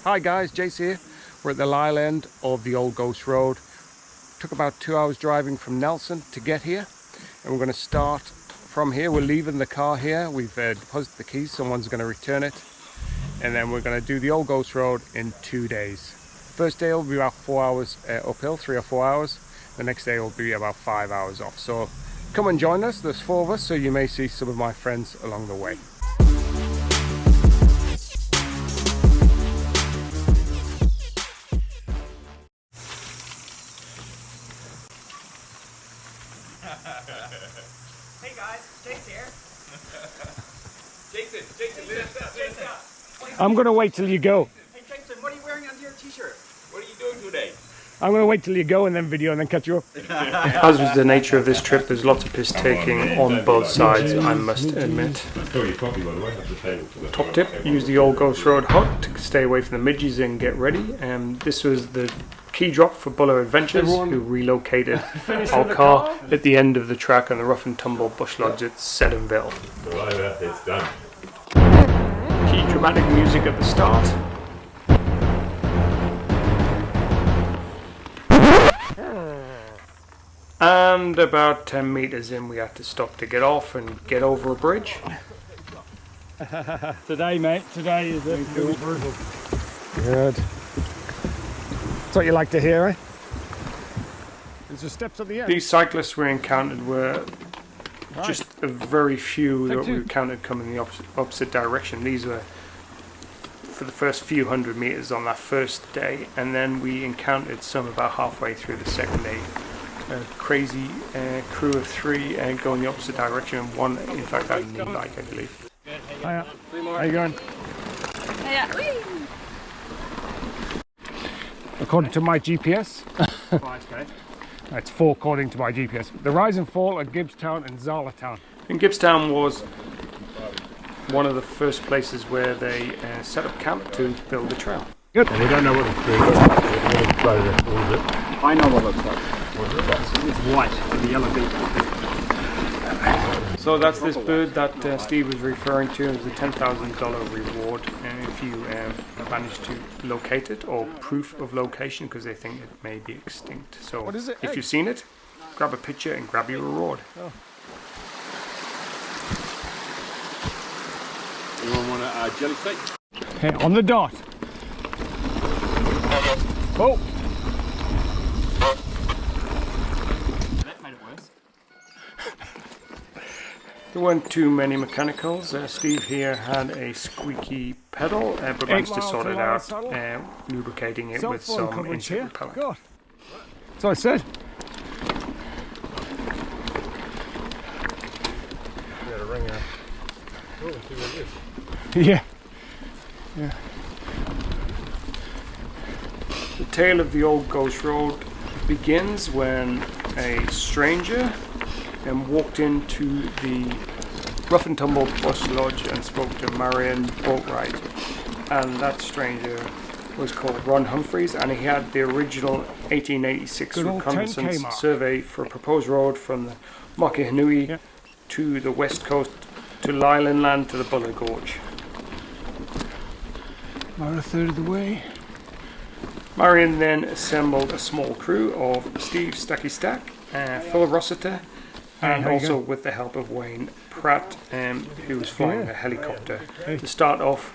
Hi guys, Jace here. We're at the Lyell end of the Old Ghost Road. Took about 2 hours driving from Nelson to get here, and we're going to start from here. We're leaving the car here. We've deposited the keys, someone's going to return it, and then we're going to do the Old Ghost Road in 2 days. First day will be about 4 hours uphill, 3 or 4 hours. The next day will be about 5 hours off. So come and join us. There's 4 of us, so you may see some of my friends along the way. Hey guys, Jace here. Jason. I'm going to wait till you go. Hey Jason, what are you wearing under your t-shirt? What are you doing today? I'm going to wait till you go and then video and then cut you up. As was the nature of this trip, there's lots of piss taking on both sides, I must admit. Top tip, use the Old Ghost Road hut to stay away from the midges and get ready. This was the key drop for Buller Adventures, who relocated our car at the end of the track on the rough and tumble bush lodge at Seddonville. It's done. Key dramatic music at the start. And about 10 meters in, we had to stop to get off and get over a bridge. Today, mate, today is absolutely brutal. Good. That's what you like to hear, eh? There's the steps at the end. These cyclists we encountered were just a very few that we encountered coming in the opposite direction. These were for the first few hundred meters on that first day, and then we encountered some about halfway through the second day. A crazy crew of 3 going the opposite direction, and one in fact had a knee bike, I believe. Hiya. How you going? Hiya. According to my GPS, it's 4 according to my GPS. The rise and fall at Gibbstown and Zalatown. And Gibbstown was one of the first places where they set up camp to build the trail. Good. And they don't know what it's doing. I know what it looks like. It's white with the yellow beak. So that's this bird that Steve was referring to as the $10,000 reward, and if you manage to locate it, or proof of location, because they think it may be extinct. So if you've seen it, grab a picture and grab your reward. Anyone want a jelly steak? Okay, on the dot. Oh! That made it worse. There weren't too many mechanicals. Steve here had a squeaky pedal, but managed to sort it out, lubricating it with some insect repellent. God. So I said. Yeah. The tale of the Old Ghost Road begins when a stranger walked into the rough and tumble bus lodge and spoke to Marion Boatwright, and that stranger was called Ron Humphreys, and he had the original 1886 reconnaissance survey for a proposed road from the Makahinui to the west coast to Lyell inland to the Buller Gorge. About a third of the way. Marion then assembled a small crew of Steve Stacky Stack, Phil Rossiter, and also with the help of Wayne Pratt, who was flying a helicopter, to start off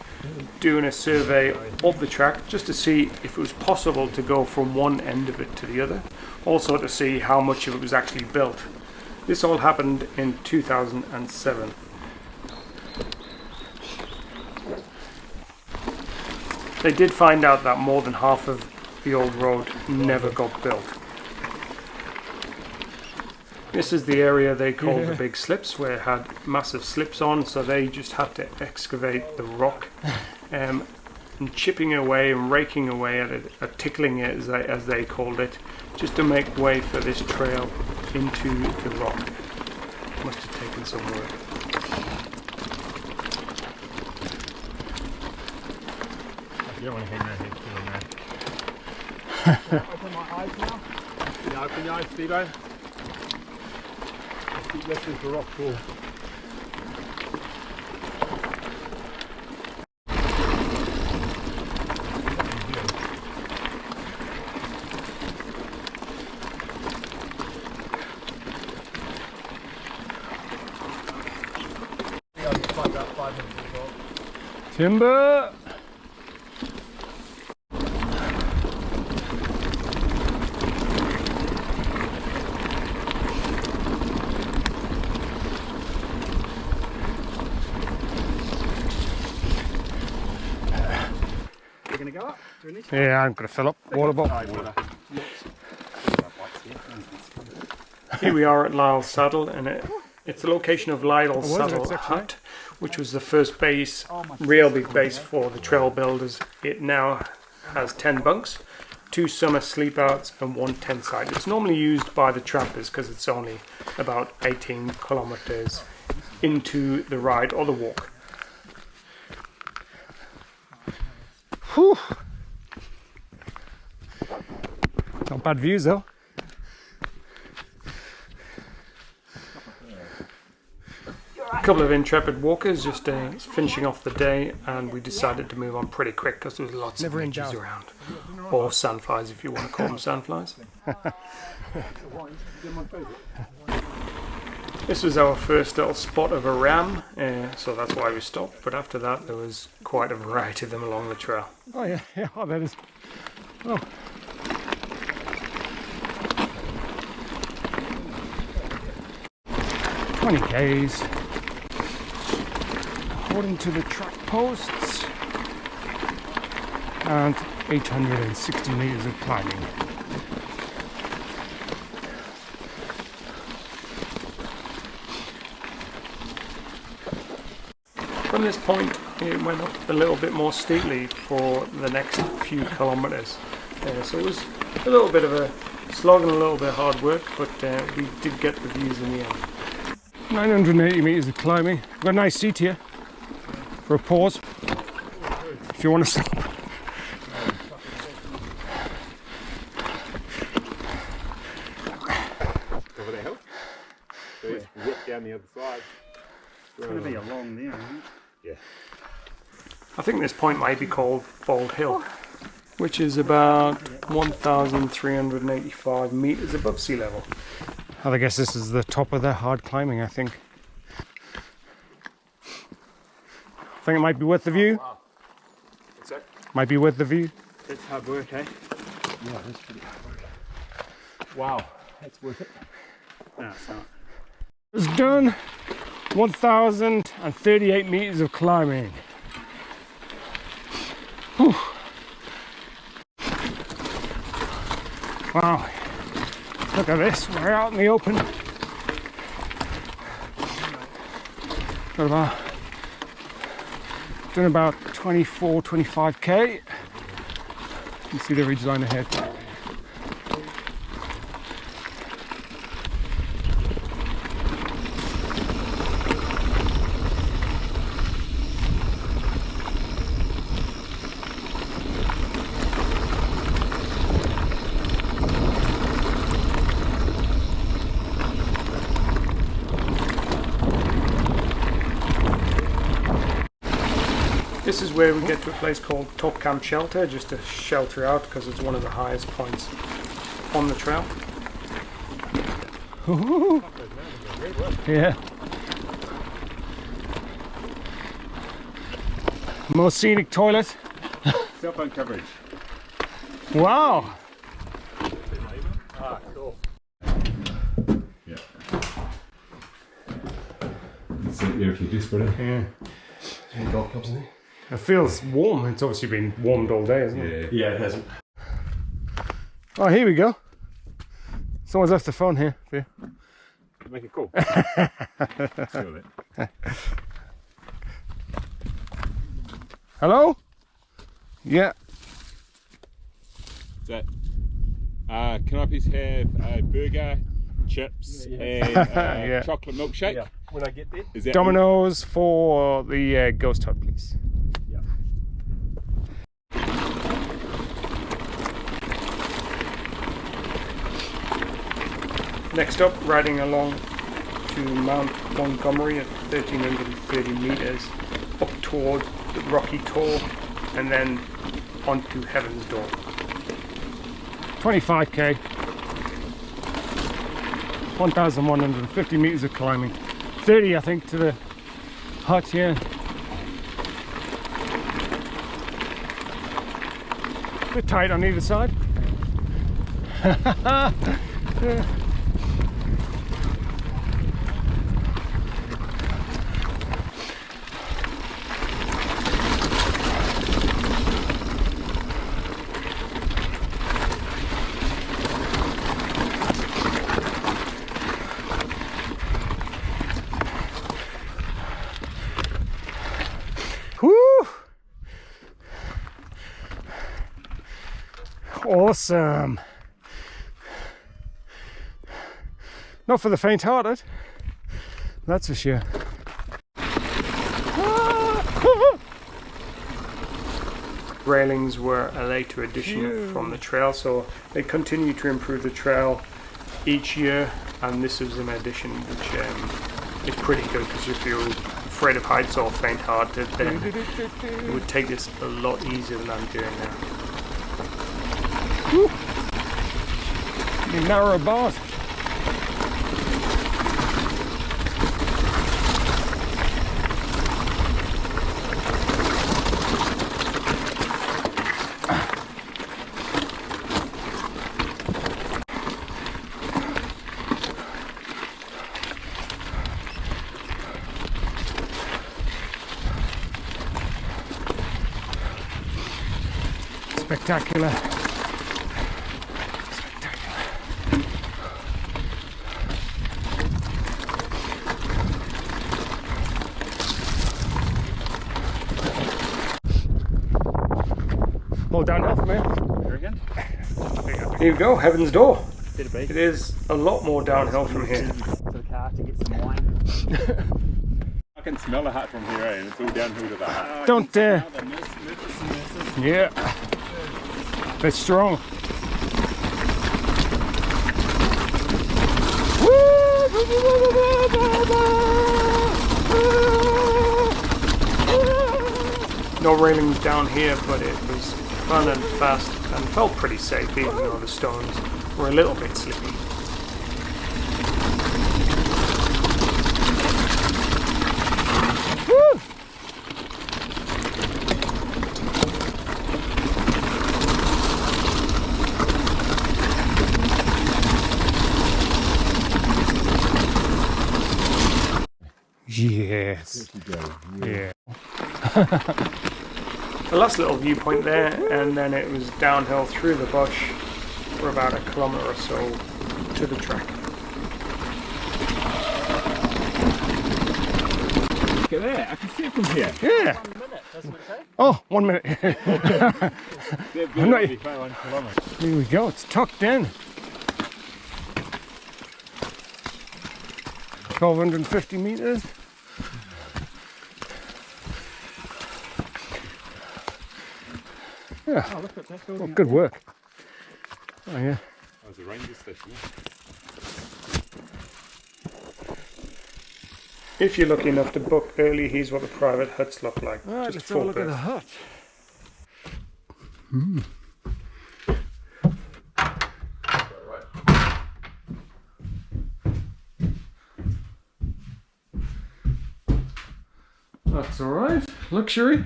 doing a survey of the track, just to see if it was possible to go from one end of it to the other, also to see how much of it was actually built. This all happened in 2007. They did find out that more than half of the old road never got built. This is the area they called the big slips, where it had massive slips on, so they just had to excavate the rock and chipping away and raking away at it, tickling it as they called it, just to make way for this trail into the rock. Must have taken some work. You don't want to hang that head too, man. Open my eyes now. Can you open your eyes, Steve-O? Let's keep listening to rock pool. Timber! You're going to go up? Do we need to? Yeah, I'm going to fill up. Water bottle. Water. Here we are at Lyle Saddle, and it's the location of Lyle Saddle hut, which was the first base, real big base for the trail builders. It now has 10 bunks, 2 summer sleep outs and 1 tent site. It's normally used by the trappers because it's only about 18 kilometers into the ride or the walk. Whew. Not bad views though. A couple of intrepid walkers just finishing off the day, and we decided to move on pretty quick because there was lots of midges around, or sandflies if you want to call them sandflies. This was our first little spot of a ram, so that's why we stopped, but after that there was quite a variety of them along the trail. Oh yeah, yeah, oh, that is. Oh. K's according to the track posts, and 860 meters of climbing. From this point it went up a little bit more steeply for the next few kilometers, so it was a little bit of a slog and a little bit of hard work, but we did get the views in the end. 980 meters of climbing. I've got a nice seat here for a pause if you want to stop. Over there, help? So it's walk down the other side. It's going to be along there, isn't it? Yeah. I think this point might be called Bald Hill, which is about 1,385 meters above sea level. I guess this is the top of the hard climbing, I think. I think it might be worth the view. Wow. What's that? Might be worth the view. It's hard work, eh? Yeah, that's pretty hard work. Wow, that's worth it. No, it's not. It's done. 1,038 meters of climbing. Whew. Wow. Look at this, we're out in the open. Done about 24, 25k. You can see the ridge line ahead. This is where we get to a place called Top Camp Shelter, just to shelter out because it's one of the highest points on the trail. Ooh. Yeah. Most scenic toilet. Cell phone coverage. Wow. Ah, cool. Yeah. Sit there if you're desperate. Yeah. Golf clubs in there. It feels warm. It's obviously been warmed all day, hasn't it? Yeah, it hasn't. Oh, here we go. Someone's left the phone here for you. Make it cool. Sure that. Hello? Yeah. Is that? Can I please have a burger, chips, and Yeah. chocolate milkshake? Yeah. When I get there. Is that Domino's for the ghost hut, please. Yeah. Next up, riding along to Mount Montgomery at 1,330 meters, up towards the Rocky Tor, and then onto Heaven's Door. 25k, 1,150 meters of climbing, 30 I think to the hut here. bit tight on either side. Yeah. Woo! Awesome. Not for the faint-hearted, that's for sure. Railings were a later addition from the trail, so they continue to improve the trail each year, and this is an addition which is pretty good, because if you're afraid of heights or faint-hearted, then it would take this a lot easier than I'm doing now. Woo. The narrow bars. Spectacular. Spectacular. All downhill from here. Very good. Here we go, Heaven's Door. It is a lot more downhill from here. To the car to get some wine. I can smell the hut from here, eh? And it's all downhill to the hut. Don't dare. Yeah. They're strong. No railings down here, but it was fun and fast and felt pretty safe, even though the stones were a little bit slippy. Woo! Yes. Yeah. The last little viewpoint there, and then it was downhill through the bush for about a kilometre or so to the track. Look at that, I can see it from here. Yeah. 1 minute, doesn't it say? Oh, 1 minute. I'm not- 1 kilometre. Here we go. It's tucked in. 1,250 meters. Yeah. Oh, look at that Well, building. good work. Oh yeah. That was a ranger station. If you're lucky enough to book early, here's what the private huts look like. Right, Just let's have a full look at berth. the hut. That's all right. Luxury.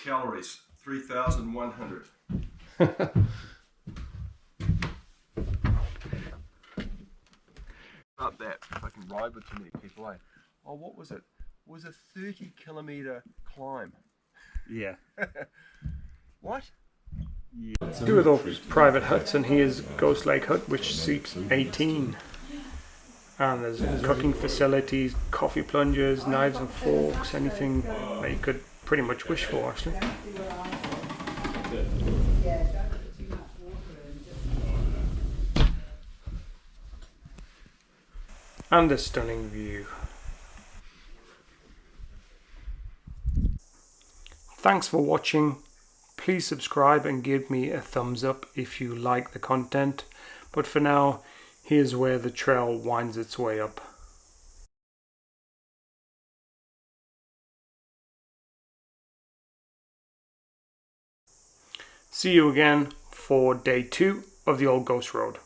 Calories, 3,100. Up that fucking ride with too many people, eh? Oh, what was it? It was a 30-kilometre climb. Yeah. What? Two of those private huts, and here's Ghost Lake Hut, which seats 18. And there's cooking facilities, coffee plungers, knives and forks, anything that you could pretty much wish for, actually. And a stunning view. Thanks for watching. Please subscribe and give me a thumbs up if you like the content. But for now, here's where the trail winds its way up. See you again for day 2 of the Old Ghost Road.